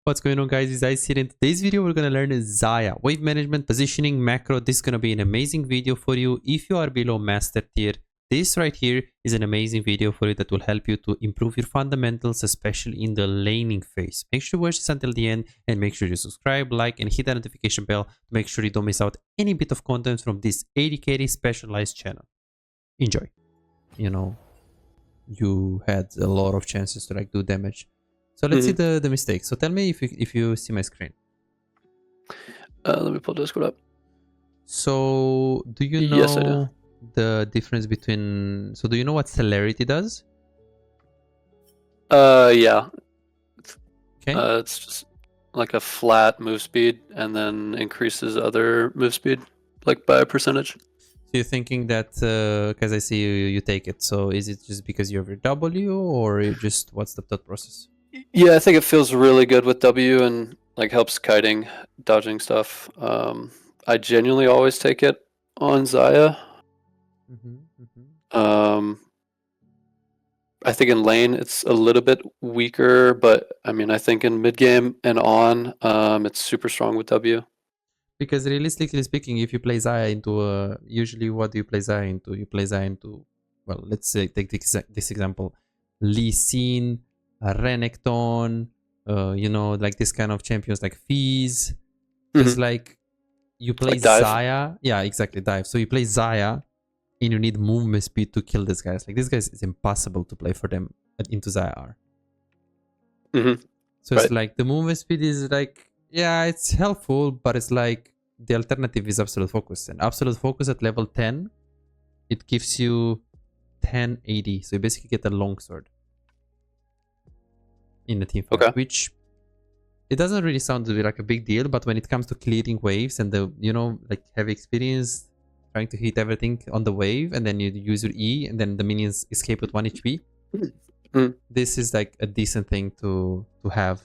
What's going on, guys? It's Xayah here. In today's video, we're going to learn Xayah, wave management, positioning, macro. This is going to be an amazing video for you. If you are below master tier, this right here is an amazing video for you that will help you to improve your fundamentals, especially in the laning phase. Make sure you watch this until the end and make sure you subscribe, like, and hit that notification bell to make sure you don't miss out any bit of content from this 80 carry specialized channel. Enjoy. You know, you had a lot of chances to like do damage. So let's see the mistake. So tell me if you see my screen. Let me pull Discord up. So do you know Yes, I do. the difference between... So do you know what celerity does? Yeah. Okay. It's just like a flat move speed and then increases other move speed, like by a percentage. So you're thinking that, because I see you take it. So is it just because you have your W, or you just, what's the thought process? Yeah, I think it feels really good with W and like helps kiting, dodging stuff. I genuinely always take it on Xayah. I think in lane it's a little bit weaker, but I mean I think in mid game and on, it's super strong with W. Because realistically speaking, if you play Xayah into usually what do you play Xayah into? You play Xayah into, well, let's say take this example, Lee Sin, Renekton, you know, like this kind of champions like Fizz. Because like you play like Xayah, yeah, exactly, dive. So you play Xayah and you need movement speed to kill these guys. Like these guys, it's impossible to play for them into Xayah. So it's like the movement speed is like, yeah, it's helpful, but it's like the alternative is absolute focus. And absolute focus at level 10, it gives you 1080. So you basically get a longsword in the team fight, which it doesn't really sound to be like a big deal, but when it comes to clearing waves and the, you know, like heavy experience trying to hit everything on the wave, and then you use your E and then the minions escape with 1 HP. This is like a decent thing to have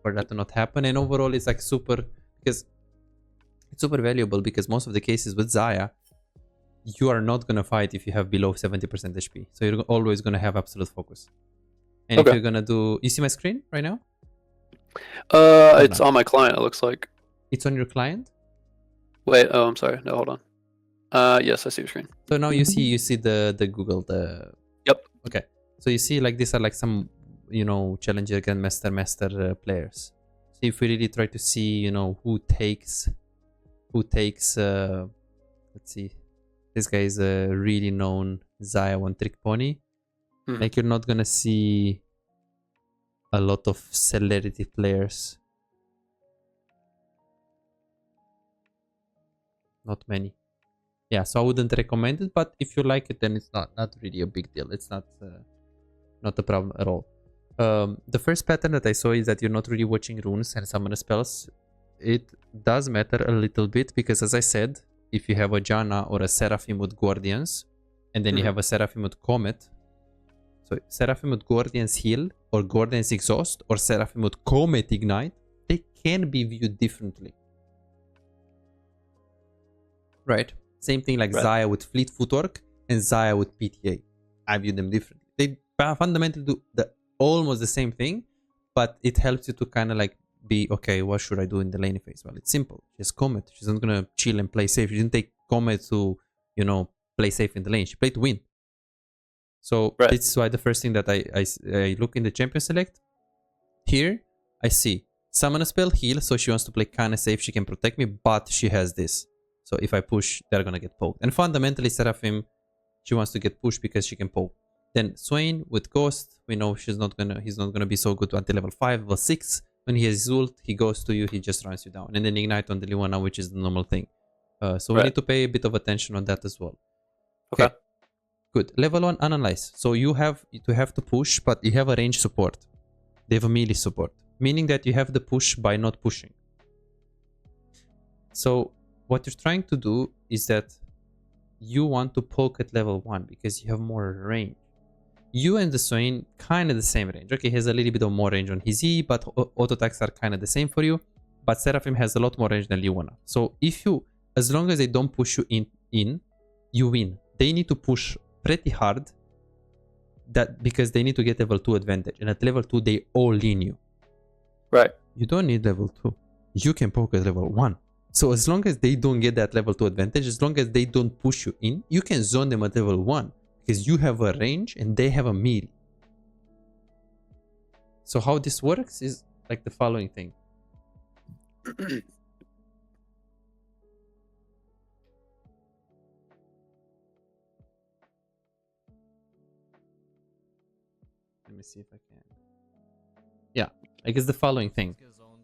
for that to not happen. And overall it's like super, because it's super valuable, because most of the cases with Xayah, you are not going to fight if you have below 70% HP. So you're always going to have absolute focus. And if you're going to do... You see my screen right now? It's on my client, it looks like. It's on your client? Wait, oh, I'm sorry. No, hold on. Yes, I see your screen. So now you see the Google, the... Yep. Okay. So you see like these are like some, you know, Challenger, Grandmaster, Master players. So if we really try to see, you know, who takes let's see, this guy is a really known Xayah one trick pony. Like you're not gonna see a lot of celerity players. Not many. Yeah, so I wouldn't recommend it, but if you like it, then it's not really a big deal. It's not a problem at all. The first pattern that I saw is that you're not really watching runes and summon spells. It does matter a little bit, because as I said, if you have a Janna or a Seraphim with Guardians, and then you have a Seraphim with Comet, so Seraphim with Guardians Heal, or Guardians Exhaust, or Seraphim with Comet Ignite, they can be viewed differently. Right? Same thing like Xayah with Fleet Footwork and Xayah with PTA. I view them differently. They fundamentally do almost the same thing, but it helps you to kind of like be, okay, what should I do in the lane phase? Well, it's simple. She's Comet. She's not going to chill and play safe. She didn't take Comet to, you know, play safe in the lane. She played to win. So this is why the first thing that I look in the champion select. Here, I see summon a spell, heal. So she wants to play kind of safe. She can protect me, but she has this. So if I push, they're going to get poked. And fundamentally, Seraphim, she wants to get pushed because she can poke. Then Swain with Ghost, we know he's not gonna be so good until level 5, level 6. When he has his ult, he goes to you, he just runs you down. And then Ignite on the Leona, which is the normal thing. So we need to pay a bit of attention on that as well. Okay. Good. Level 1, analyze. So you have to push, but you have a range support. They have a melee support. Meaning that you have the push by not pushing. So what you're trying to do is that you want to poke at level 1 because you have more range. You and the Swain kind of the same range. Okay, he has a little bit of more range on his E, but auto attacks are kind of the same for you. But Seraphim has a lot more range than Leona. So if you, as long as they don't push you in, you win. They need to push pretty hard, that because they need to get level 2 advantage, and at level 2 they all in you. Right. You don't need level 2. You can poke at level 1. So as long as they don't get that level 2 advantage, as long as they don't push you in, you can zone them at level 1. Because you have a range and they have a melee. So how this works is like the following thing. Let me see if I can. Yeah, I guess the following thing.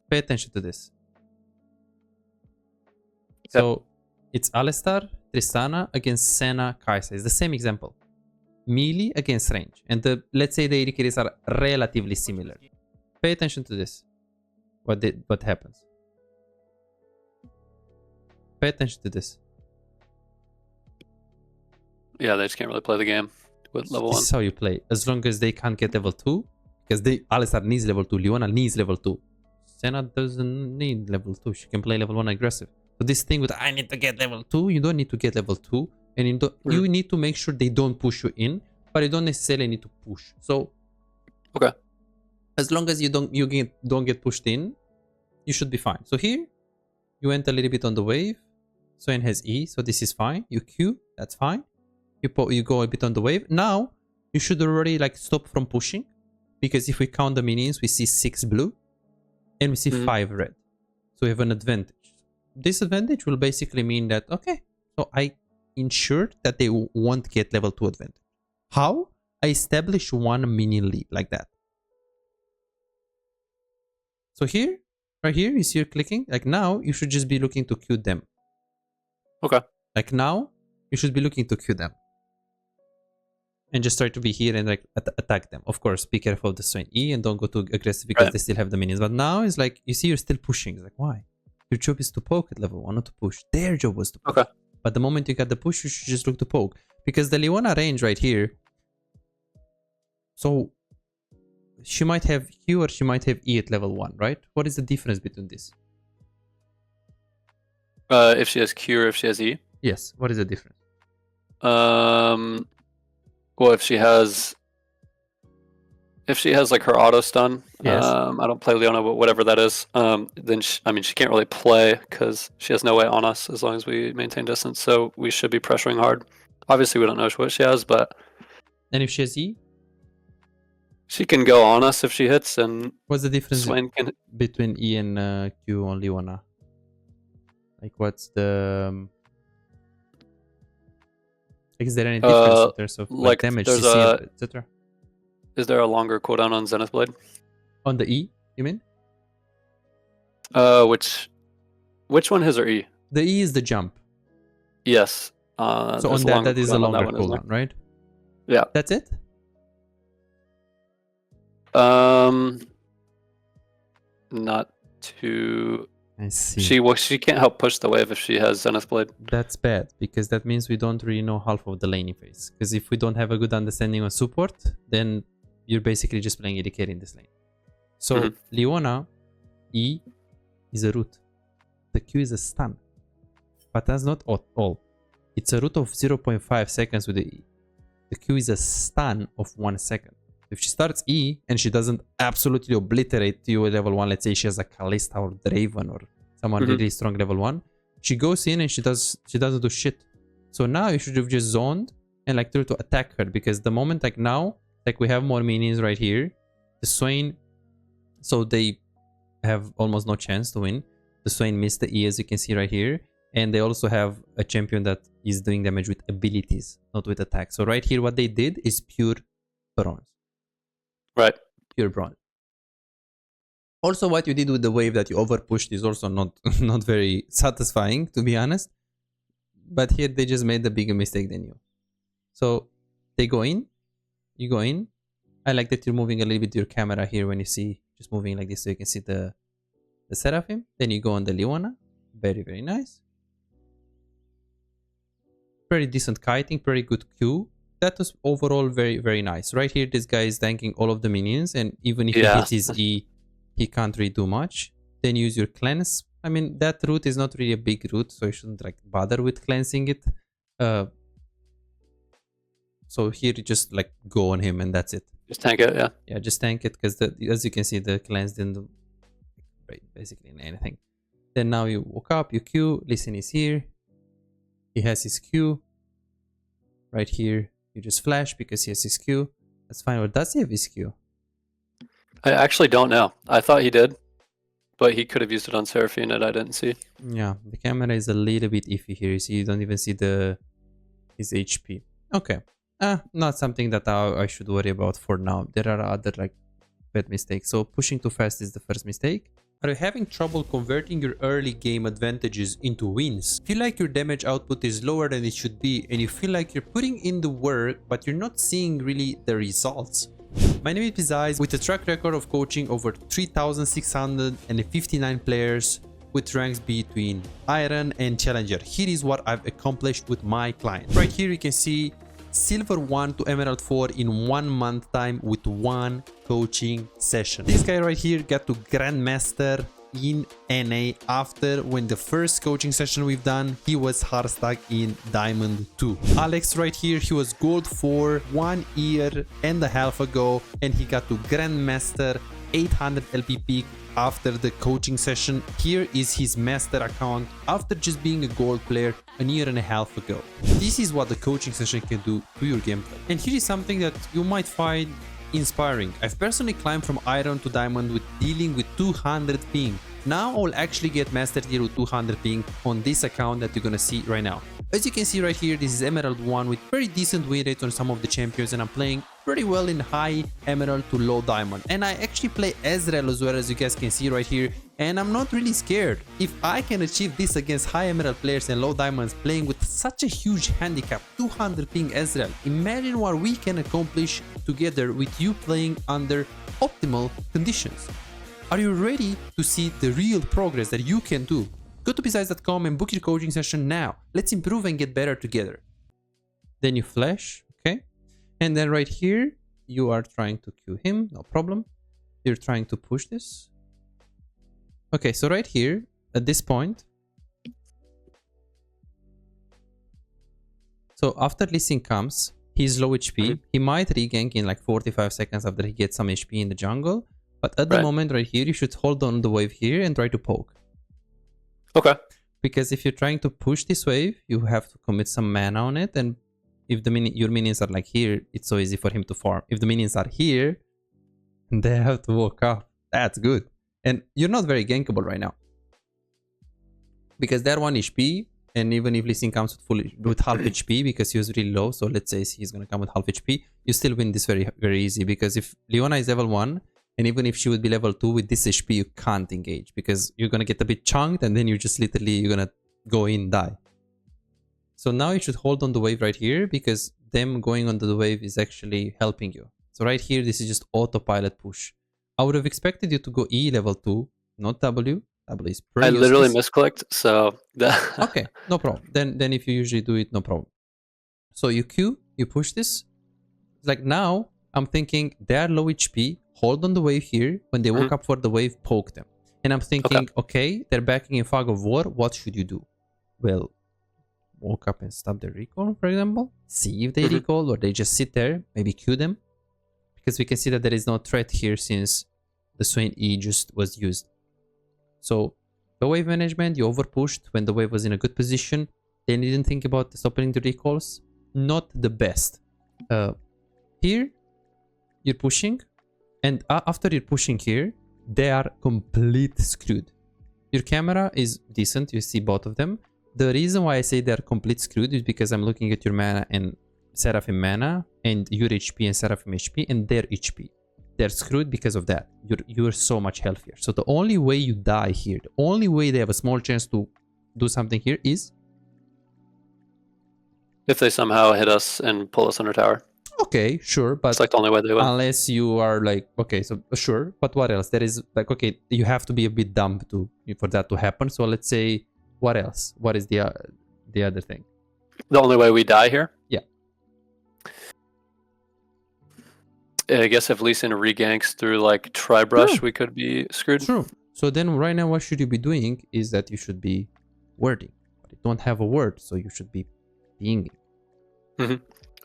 Pay attention to this. So it's Alistar, Tristana against Senna, Kai'Sa. It's the same example. Melee against range. And let's say the AD carries are relatively similar. Pay attention to this. What happens? Pay attention to this. Yeah, they just can't really play the game with level 1. This is how you play. As long as they can't get level 2. Because Alistar needs level 2. Leona needs level 2. Senna doesn't need level 2. She can play level 1 aggressive. So this thing with I need to get level 2. You don't need to get level 2. And you need to make sure they don't push you in. But you don't necessarily need to push. So okay. As long as you don't get pushed in, you should be fine. So here, you went a little bit on the wave. Swain has E, so this is fine. You Q, that's fine. You go a bit on the wave. Now, you should already like stop from pushing. Because if we count the minions, we see 6 blue. And we see 5 red. So we have an advantage. This advantage will basically mean that, okay, so I ensured that they won't get level 2 advantage. How? I establish one minion lead like that. So here, right here, you see you're clicking. Like now, you should just be looking to Q them. Okay. Like now, you should be looking to Q them. And just try to be here and like attack them. Of course, be careful of the Swain E and don't go too aggressive because they still have the minions. But now it's like, you see you're still pushing. It's like, why? Your job is to poke at level 1, not to push. Their job was to push. Okay. But the moment you got the push, you should just look to poke. Because the Leona range right here, so she might have Q or she might have E at level 1, right? What is the difference between this? If she has Q or if she has E? Yes, what is the difference? Well, if she has like her auto stun, yes. I don't play Leona, but whatever that is, then she can't really play because she has no way on us as long as we maintain distance. So we should be pressuring hard. Obviously, we don't know what she has, but and if she has E, she can go on us if she hits. And what's the difference can... between E and Q on Leona? Like, what's the is there any difference in terms of like damage, CC, etc.? Is there a longer cooldown on Zenith Blade? On the E, you mean? Which one has her E? The E is the jump. Yes. So on that is a longer cooldown, right? Yeah. That's it? Not too... I see. She can't help push the wave if she has Zenith Blade. That's bad, because that means we don't really know half of the laning phase. Because if we don't have a good understanding on support, then you're basically just playing AD carry in this lane. So Leona, E is a root. The Q is a stun. But that's not all. It's a root of 0.5 seconds with the E. The Q is a stun of 1 second. If she starts E and she doesn't absolutely obliterate you at level 1, let's say she has a Kalista or Draven or someone really strong level 1, she goes in and she doesn't do shit. So now you should have just zoned and like try to attack her, because the moment like now, like we have more minions right here, the Swain, so they have almost no chance to win. The Swain missed the E, as you can see right here, and they also have a champion that is doing damage with abilities, not with attack. So right here what they did is pure bronze. Right. Pure bronze. Also, what you did with the wave that you over pushed is also not very satisfying, to be honest. But here they just made a bigger mistake than you. So they go in, you go in. I like that you're moving a little bit your camera here when you see, just moving like this so you can see the Seraphim. Then you go on the Leona. Very, very nice. Pretty decent kiting, pretty good Q. That was overall very, very nice. Right here, this guy is tanking all of the minions, and even if he hits his E, he can't really do much. Then use your cleanse. I mean, that route is not really a big route, so you shouldn't like bother with cleansing it. So here you just like go on him and that's it. Just tank it, yeah. Yeah, just tank it, because as you can see, the cleanse didn't basically in anything. Then now you woke up, you Q, Listen is here. He has his Q. Right here, you just flash because he has his Q. That's fine. Or does he have his Q? I actually don't know. I thought he did, but he could have used it on Seraphine and I didn't see. Yeah, the camera is a little bit iffy here. You see, you don't even see his HP. Okay. Not something that I should worry about for now. There are other like bad mistakes. So pushing too fast is the first mistake. Are you having trouble converting your early game advantages into wins? Feel like your damage output is lower than it should be and you feel like you're putting in the work but you're not seeing really the results? My name is Xayah with a track record of coaching over 3,659 players with ranks between Iron and Challenger. Here is what I've accomplished with my client. Right here you can see Silver 1 to Emerald 4 in 1 month time with 1 coaching session. This guy right here got to Grandmaster in NA after when the first coaching session we've done, he was hard stuck in Diamond 2. Alex right here, he was Gold 4 1 year and a half ago and he got to Grandmaster 800 LP peak after the coaching session. Here is his master account after just being a gold player a year and a half ago. This is what the coaching session can do to your gameplay. And here is something that you might find inspiring. I've personally climbed from Iron to Diamond with dealing with 200 ping. Now I'll actually get Master Tier with 200 ping on this account that you're gonna see right now. As you can see right here, this is Emerald 1 with very decent win rates on some of the champions and I'm playing pretty well in high Emerald to low Diamond. And I actually play Ezreal as well, as you guys can see right here, and I'm not really scared. If I can achieve this against high Emerald players and low Diamonds playing with such a huge handicap, 200 ping Ezreal, imagine what we can accomplish together with you playing under optimal conditions. Are you ready to see the real progress that you can do? Go to besides.com and book your coaching session now. Let's improve and get better together. Then you flash, okay? And then right here, you are trying to Q him, no problem. You're trying to push this. Okay, so right here, at this point, so after Lee Sin comes, he's low HP. He might regank in like 45 seconds after he gets some HP in the jungle. But at the moment right here, you should hold on the wave here and try to poke. Okay. Because if you're trying to push this wave, you have to commit some mana on it. And if the your minions are like here, it's so easy for him to farm. If the minions are here, they have to walk up. That's good. And you're not very gankable right now. Because they're 1 HP. And even if Lee Sin comes with half HP because he was really low. So let's say he's going to come with half HP. You still win this very, very easy. Because if Leona is level 1, and even if she would be level 2 with this HP, you can't engage because you're going to get a bit chunked and then you're just literally, you're going to go in, die. So now you should hold on the wave right here because them going on the wave is actually helping you. So right here, this is just autopilot push. I would have expected you to go E level 2, not W. W is pretty useless. Literally misclicked, so... Okay, no problem. Then if you usually do it, no problem. So you Q, you push this. Like now, I'm thinking they're low HP. Hold on the wave here. When they woke up for the wave, poke them. And I'm thinking, okay, they're backing in Fog of War. What should you do? Well, walk up and stop their recall, for example. See if they recall or they just sit there. Maybe Q them. Because we can see that there is no threat here since the Swain E just was used. So, the wave management, you overpushed when the wave was in a good position. Then you didn't think about stopping the recalls. Not the best. Here, you're pushing. And after you're pushing here, they are complete screwed. Your camera is decent, you see both of them. The reason why I say they're complete screwed is because I'm looking at your mana and Seraphim mana, and your HP and Seraphim HP, and their HP. They're screwed because of that. You're so much healthier. So the only way you die here, the only way they have a small chance to do something here is... if they somehow hit us and pull us under tower. Okay, sure, but it's like the only way they win. Unless you are like, okay, so sure, but what else? There is like, okay, you have to be a bit dumb for that to happen. So let's say, what else? What is the other thing? The only way we die here? Yeah. I guess if Lee Sin reganks through like Tri-Brush, we could be screwed. True. So then right now, what should you be doing is that you should be wording. But you don't have a word, so you should be pinging.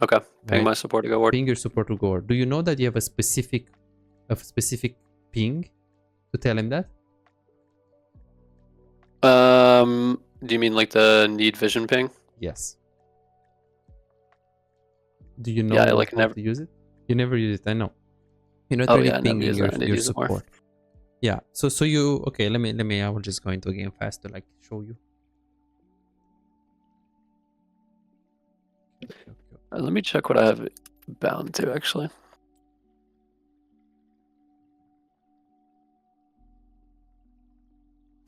Okay, ping my support to go ward. Ping your support to go ward. Do you know that you have a specific ping to tell him that? Do you mean like the need vision ping? Yes. Do you know Yeah, I like how never to use it? You never use it, I know. You're not Oh really yeah, I never pinging use it. I need to your use it more. support. Yeah. So you okay? Let me. I will just go into a game fast to like show you. Let me check what I have it bound to actually.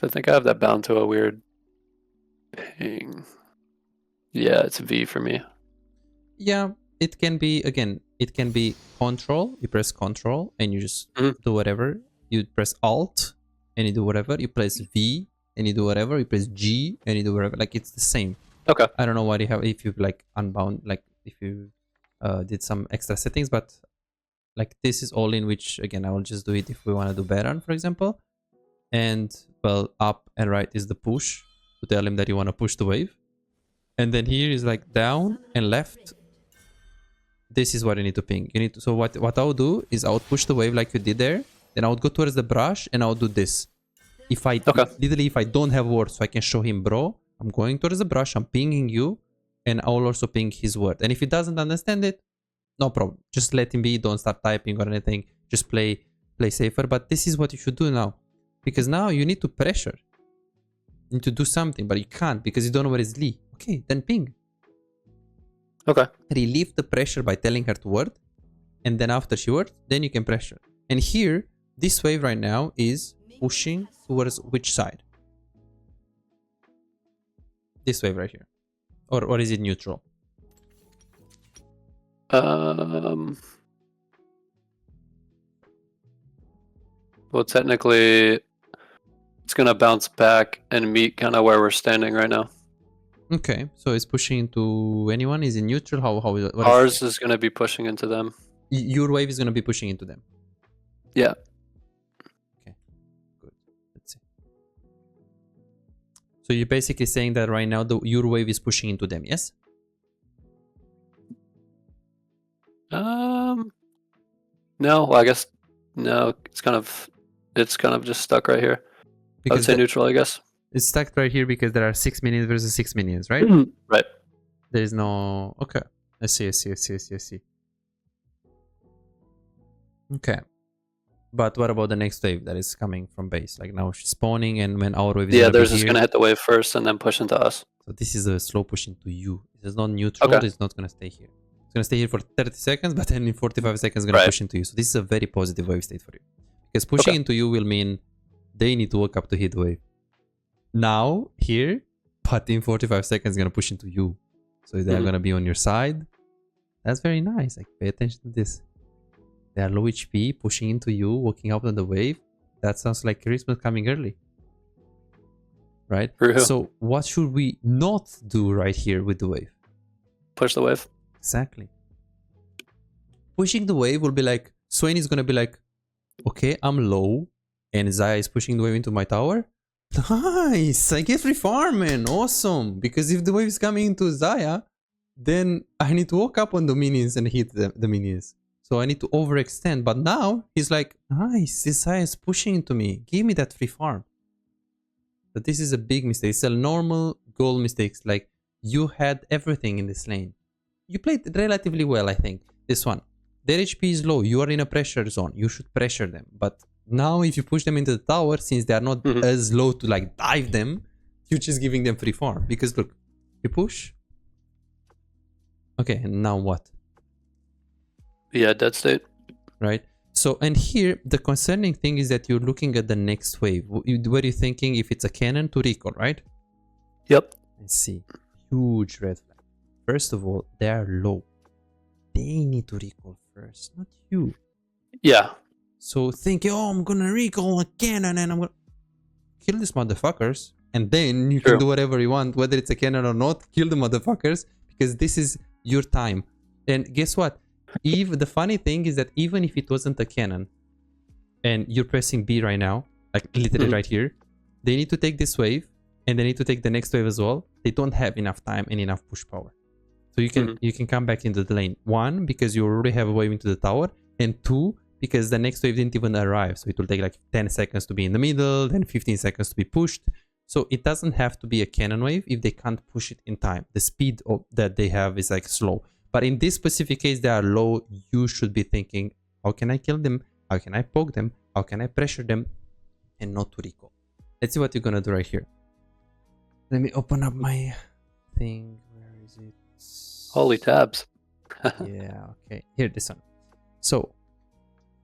I think I have that bound to a weird ping. Yeah, it's V for me. Yeah, it can be, again, it can be control. You press control and you just do whatever. You press alt and you do whatever. You press V and you do whatever. You press G and you do whatever. Like, it's the same. Okay. I don't know what you have, if you like unbound, like if you did some extra settings, but like this is all in, which again I will just do it if we want to do Baron, for example. And well, up and right is the push to tell him that you want to push the wave. And then here is like down and left. This is what you need to ping. You need to, so what I would do is I would push the wave like you did there. Then I would go towards the brush and I would do this. If I literally, if I don't have words, so I can show him, bro, I'm going towards the brush, I'm pinging you, and I will also ping his word. And if he doesn't understand it, no problem. Just let him be. Don't start typing or anything. Just play safer. But this is what you should do now, because now you need to pressure. You need to do something, but you can't because you don't know where is Lee. Okay, then ping. Okay. Relieve the pressure by telling her to word, and then after she words, then you can pressure. And here, this wave right now is pushing towards which side? This wave right here, or is it neutral? Well, technically, it's gonna bounce back and meet kind of where we're standing right now. Okay, so it's pushing into anyone? Is it neutral? How is it? Ours is gonna be pushing into them. Your wave is gonna be pushing into them. Yeah. Okay, good. Let's see. So you're basically saying that right now your wave is pushing into them, yes? No, well, I guess no. It's kind of just stuck right here. Because I would say neutral, I guess. It's stuck right here because there are 6 minions versus 6 minions, right? Right. There is no... Okay. I see. Okay. But what about the next wave that is coming from base? Like now she's spawning, and when our wave is theirs is going to hit the wave first and then push into us. So this is a slow push into you. It is not neutral. Okay. It's not going to stay here. It's going to stay here for 30 seconds, but then in 45 seconds it's going to push into you. So this is a very positive wave state for you. Because pushing into you will mean they need to walk up to hit the wave. Now, here, but in 45 seconds it's going to push into you. So they're going to be on your side. That's very nice. Like, pay attention to this. They are low HP, pushing into you, walking up on the wave. That sounds like Christmas coming early. Right? So what should we not do right here with the wave? Push the wave. Exactly. Pushing the wave will be like, Swain is going to be like, okay, I'm low, and Xayah is pushing the wave into my tower. Nice! I get free farm, man. Awesome! Because if the wave is coming into Xayah, then I need to walk up on the minions and hit the minions. So I need to overextend. But now he's like, nice, this Xayah is pushing into me. Give me that free farm. But this is a big mistake. It's a normal goal mistake. Like, you had everything in this lane. You played relatively well, I think. This one. Their HP is low. You are in a pressure zone. You should pressure them. But now if you push them into the tower, since they are not as low to like dive them, you're just giving them free farm. Because look, you push. Okay, and now what? Yeah, dead state. Right? So, and here, the concerning thing is that you're looking at the next wave. Were you thinking if it's a cannon to recall, right? Yep. Let's see. Huge red flag. First of all, they are low. They need to recall first, not you. Yeah. So think, oh, I'm gonna recall a cannon and I'm gonna kill these motherfuckers. And then you can do whatever you want, whether it's a cannon or not, kill the motherfuckers, because this is your time. And guess what? The funny thing is that even if it wasn't a cannon and you're pressing B right now, like literally right here, they need to take this wave and they need to take the next wave as well. They don't have enough time and enough push power. So you can come back into the lane. 1, because you already have a wave into the tower, and 2, because the next wave didn't even arrive. So it will take like 10 seconds to be in the middle, then 15 seconds to be pushed. So it doesn't have to be a cannon wave if they can't push it in time. The speed that they have is like slow. But in this specific case, they are low. You should be thinking, how can I kill them? How can I poke them? How can I pressure them? And not to recall. Let's see what you're gonna do right here. Let me open up my thing. Where is it? Holy tabs. Yeah, okay. Here, this one. So,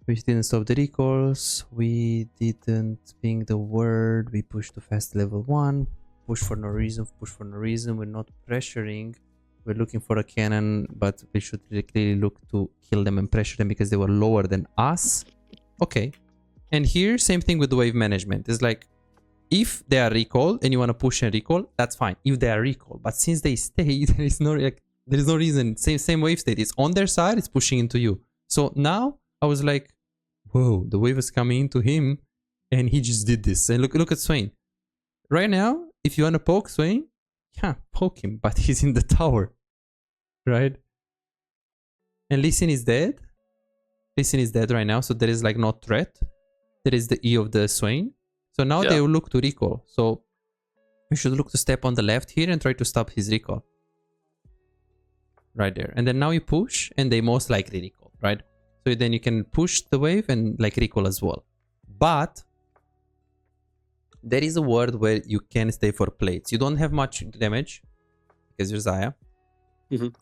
we didn't stop the recalls. We didn't ping the word. We pushed to fast level 1. Push for no reason. Push for no reason. We're not pressuring. We're looking for a cannon, but we should really clearly look to kill them and pressure them because they were lower than us. Okay. And here, same thing with the wave management. It's like, if they are recalled and you want to push and recall, that's fine. If they are recalled, but since they stay, there is no reason. Same wave state. It's on their side. It's pushing into you. So now I was like, whoa, the wave is coming into him, and he just did this. And look at Swain. Right now, if you want to poke Swain, yeah, poke him, but he's in the tower, right? And Lee Sin is dead. Lee Sin is dead right now, so there is like no threat. There is the E of the Swain. So now they will look to recall. So we should look to step on the left here and try to stop his recall. Right there. And then now you push and they most likely recall, right? So then you can push the wave and like recall as well. But there is a word where you can stay for plates. You don't have much damage because you're Xayah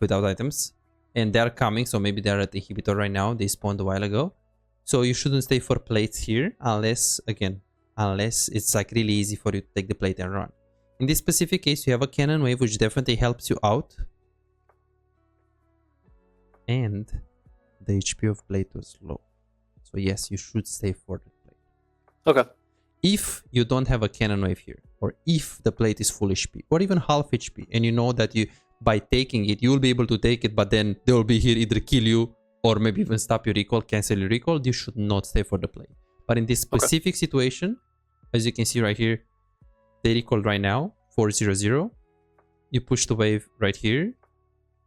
without items. And they're coming, so maybe they're at the inhibitor right now. They spawned a while ago. So you shouldn't stay for plates here unless it's like really easy for you to take the plate and run. In this specific case, you have a cannon wave, which definitely helps you out. And the HP of plate was low. So yes, you should stay for the plate. Okay. If you don't have a cannon wave here, or if the plate is full HP, or even half HP, and you know that by taking it, you will be able to take it, but then they will be here either kill you, or maybe even stop your recall, cancel your recall, you should not stay for the plate. But in this specific situation, as you can see right here, they recall right now, 400. You push the wave right here.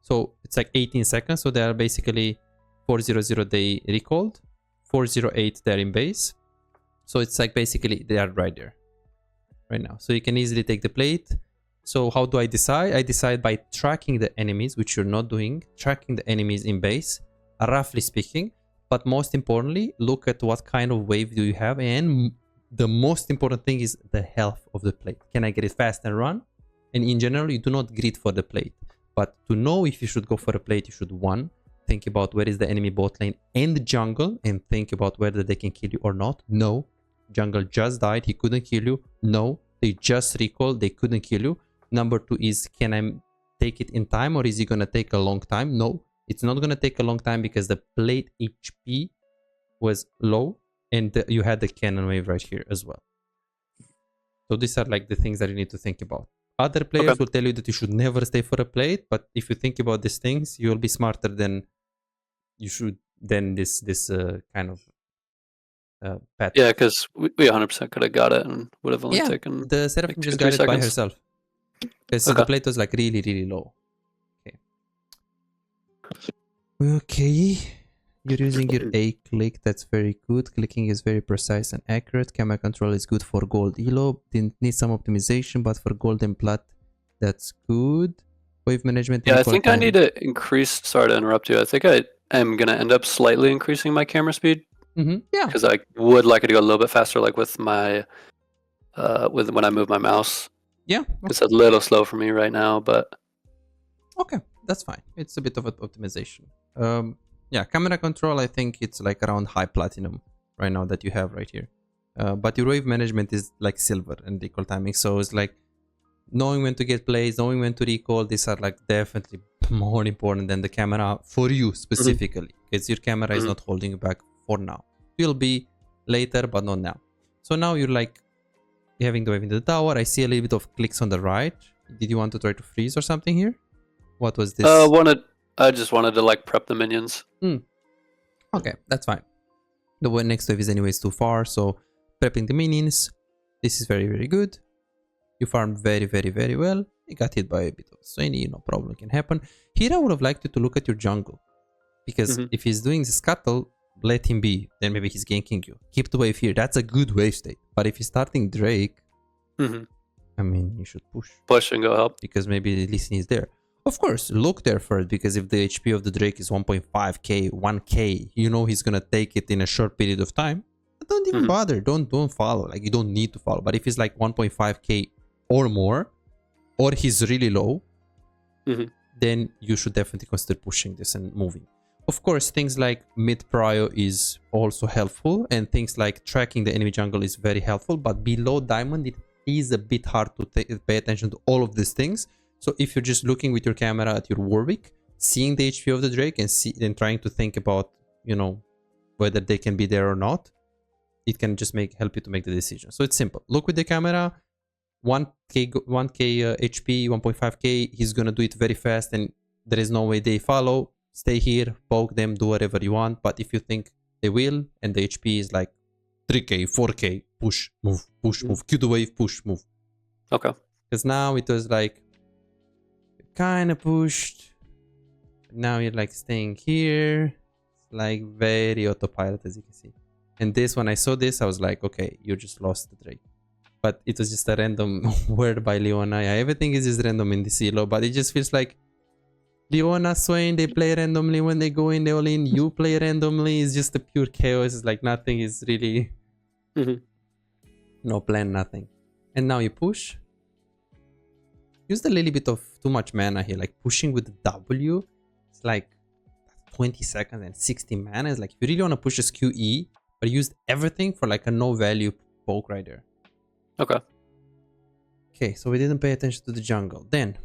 So it's like 18 seconds. So they are basically 400 they recalled, 408 they're in base. So it's like basically they are right there right now. So you can easily take the plate. So how do I decide? I decide by tracking the enemies, which you're not doing, tracking the enemies in base, roughly speaking. But most importantly, look at what kind of wave do you have. And the most important thing is the health of the plate. Can I get it fast and run? And in general, you do not grid for the plate. But to know if you should go for a plate, you should, one, think about where is the enemy bot lane and jungle, and think about whether they can kill you or not. No, jungle just died, he couldn't kill you. No, they just recalled, they couldn't kill you. Number two is, can I take it in time, or is it gonna take a long time? No, it's not gonna take a long time because the plate HP was low and you had the cannon wave right here as well. So these are like the things that you need to think about. Other players will tell you that you should never stay for a plate, but if you think about these things, you will be smarter than you should than this kind of pattern. Yeah, because we 100% could have got it and would have only taken. The Seraphim like just got it by herself because the plate was like really low. Okay, you're using your A click. That's very good. Clicking is very precise and accurate. Camera control is good for gold ELO. Didn't need some optimization, but for gold and plat, that's good. Wave management. Yeah, I think I need to increase. Sorry to interrupt you. I think I am gonna end up slightly increasing my camera speed. Yeah, because I would like it to go a little bit faster, like with my when I move my mouse. Yeah, it's a little slow for me right now, but okay, that's fine. It's a bit of an optimization. Yeah, camera control, I think it's like around high platinum right now that you have right here. But your wave management is like silver and recall timing. So it's like knowing when to get plays, knowing when to recall. These are like definitely more important than the camera for you specifically. Because your camera is not holding you back for now. Will be later, but not now. So now you're like having the wave in the tower. I see a little bit of clicks on the right. Did you want to try to freeze or something here? What was this? I just wanted to like prep the minions. Okay, that's fine. The one next wave is anyways too far, so prepping the minions. This is very good. You farmed very well. You got hit by a bit of Sweeney, no problem, can happen. Here I would have liked you to look at your jungle. Because if he's doing the scuttle, let him be. Then maybe he's ganking you. Keep the wave here. That's a good wave state. But if he's starting Drake, I mean, you should push. Push and go help. Because maybe Lee Sin is there. Of course, look there first, because if the HP of the Drake is 1.5k, 1k, you know he's gonna take it in a short period of time. But don't even bother. Don't follow. Like, you don't need to follow. But if it's like 1.5k or more, or he's really low, then you should definitely consider pushing this and moving. Of course, things like mid prio is also helpful, and things like tracking the enemy jungle is very helpful. But below diamond, it is a bit hard to pay attention to all of these things. So if you're just looking with your camera at your Warwick, seeing the HP of the Drake and trying to think about, you know, whether they can be there or not, it can just help you to make the decision. So it's simple. Look with the camera, 1k HP, 1.5k, he's gonna do it very fast, and there is no way they follow. Stay here, poke them, do whatever you want. But if you think they will, and the HP is like 3k, 4k, push, move, cue the wave, push, move. Okay. Because now it was like, kind of pushed. Now you're like staying here. It's like very autopilot, as you can see. And this, when I saw this, I was like, okay, you just lost the Drake. But it was just a random word by Leona. Yeah, everything is just random in this ELO, but it just feels like Leona, Swain, they play randomly. When they go in, they all in. You play randomly. It's just a pure chaos. It's like nothing is really... No plan, nothing. And now you push. Used a little bit of too much mana here. Like pushing with the W. It's like 20 seconds and 60 mana. It's like if you really want to push this QE, but used everything for like a no value poke right there. Okay. Okay, so we didn't pay attention to the jungle. Then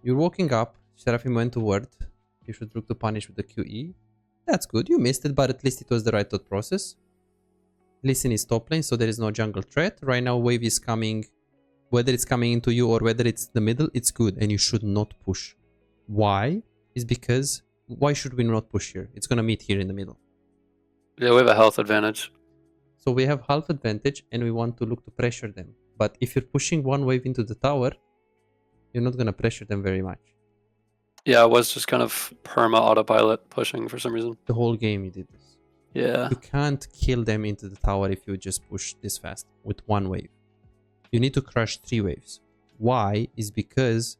you're walking up. Seraphim went to ward. You should look to punish with the QE. That's good. You missed it, but at least it was the right thought process. Listen is top lane, so there is no jungle threat. Right now, wave is coming. Whether it's coming into you or whether it's the middle, it's good, and you should not push. Why? Is because why should we not push here? It's gonna meet here in the middle. Yeah, we have a health advantage. So we have half advantage, and we want to look to pressure them. But if you're pushing one wave into the tower, you're not gonna pressure them very much. Yeah, I was just kind of perma autopilot pushing for some reason. The whole game you did this. Yeah. You can't kill them into the tower if you just push this fast with one wave. You need to crush 3 waves. Why? Is because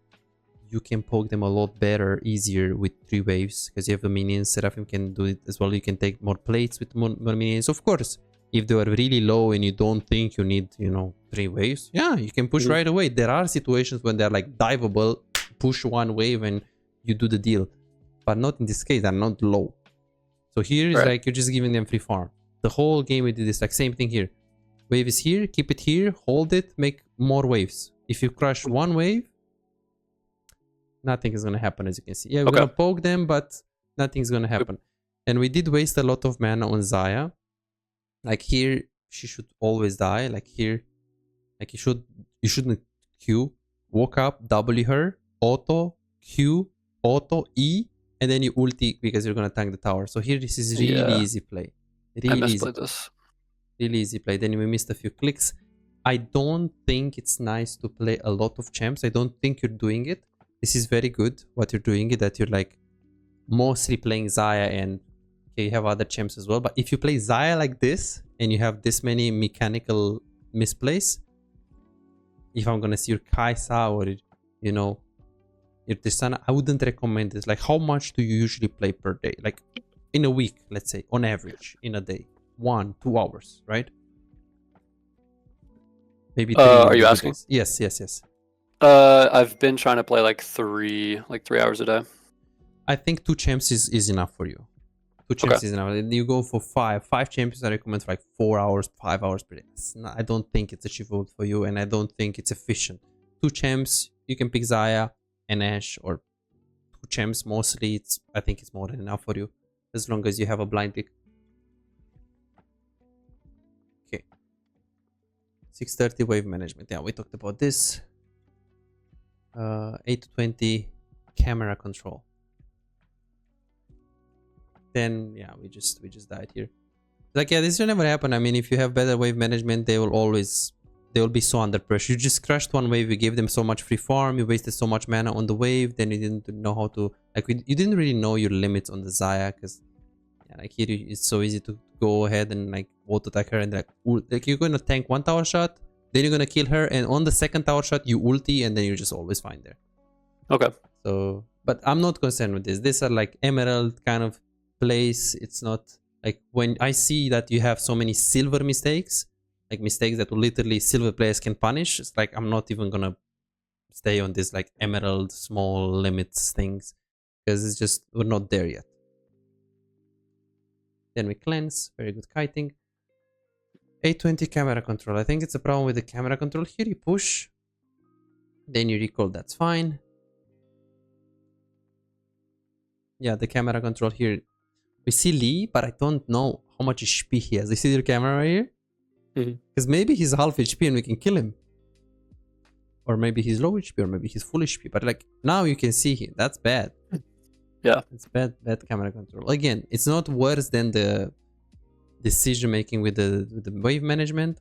you can poke them a lot better, easier with 3 waves, because you have the minions. Seraphim can do it as well. You can take more plates with more minions. Of course, if they are really low and you don't think you need, you know, 3 waves, yeah, you can push right away. There are situations when they're like diveable, push 1 wave and you do the deal. But not in this case, they're not low. So here is like you're just giving them free farm. The whole game we did this, like same thing here. Wave is here, keep it here, hold it, make more waves. If you crush 1 wave, nothing is gonna happen, as you can see. Yeah, we're gonna poke them, but nothing's gonna happen. And we did waste a lot of mana on Xayah. Like here, she should always die. Like here, like you shouldn't Q, walk up, W her, auto, Q, auto, E, and then you ulti because you're gonna tank the tower. So here, this is really easy play. Really easy. Really easy play. Then we missed a few clicks. I don't think it's nice to play a lot of champs. I don't think you're doing it. This is very good what you're doing, it that you're like mostly playing Xayah, and okay, you have other champs as well. But if you play Xayah like this and you have this many mechanical misplays, if I'm gonna see your Kaisa or, you know, your Tristana, I wouldn't recommend this. Like, how much do you usually play per day? Like in a week, let's say, on average, in a day, 1-2 hours, right? Maybe 3. Are you asking? Yes, yes, yes. I've been trying to play like 3 hours a day. I think 2 champs is enough for you. 2 champs is enough. You go for 5 champions. I recommend for like 4 hours, 5 hours per day. I don't think it's achievable for you, and I don't think it's efficient. 2 champs, you can pick Xayah and Ashe, or 2 champs mostly. I think it's more than enough for you, as long as you have a blind pick. Okay. 630 wave management. Yeah, we talked about this. 820 camera control. Then yeah, we just died here. Like, yeah, this will never happen. I mean, if you have better wave management, they will be so under pressure. You just crushed 1 wave, you gave them so much free farm, you wasted so much mana on the wave, then you didn't know how to, like, you didn't really know your limits on the Xayah, because yeah, like here it's so easy to go ahead and like auto attack her, and like you're going to tank 1 tower shot, then you're gonna kill her, and on the second tower shot you ulti, and then you're just always fine there. Okay. So, but I'm not concerned with this. These are like emerald kind of plays. It's not like when I see that you have so many silver mistakes, like mistakes that literally silver players can punish. It's like I'm not even gonna stay on this like emerald small limits things, because it's just we're not there yet. Then we cleanse. Very good kiting. 820 camera control. I think it's a problem with the camera control here. You push, then you recall. That's fine. Yeah, the camera control here. We see Lee, but I don't know how much HP he has. You see your camera right here? Because maybe he's half HP and we can kill him. Or maybe he's low HP, or maybe he's full HP. But like now you can see him. That's bad. Yeah. It's bad camera control. Again, it's not worse than the decision making with the wave management,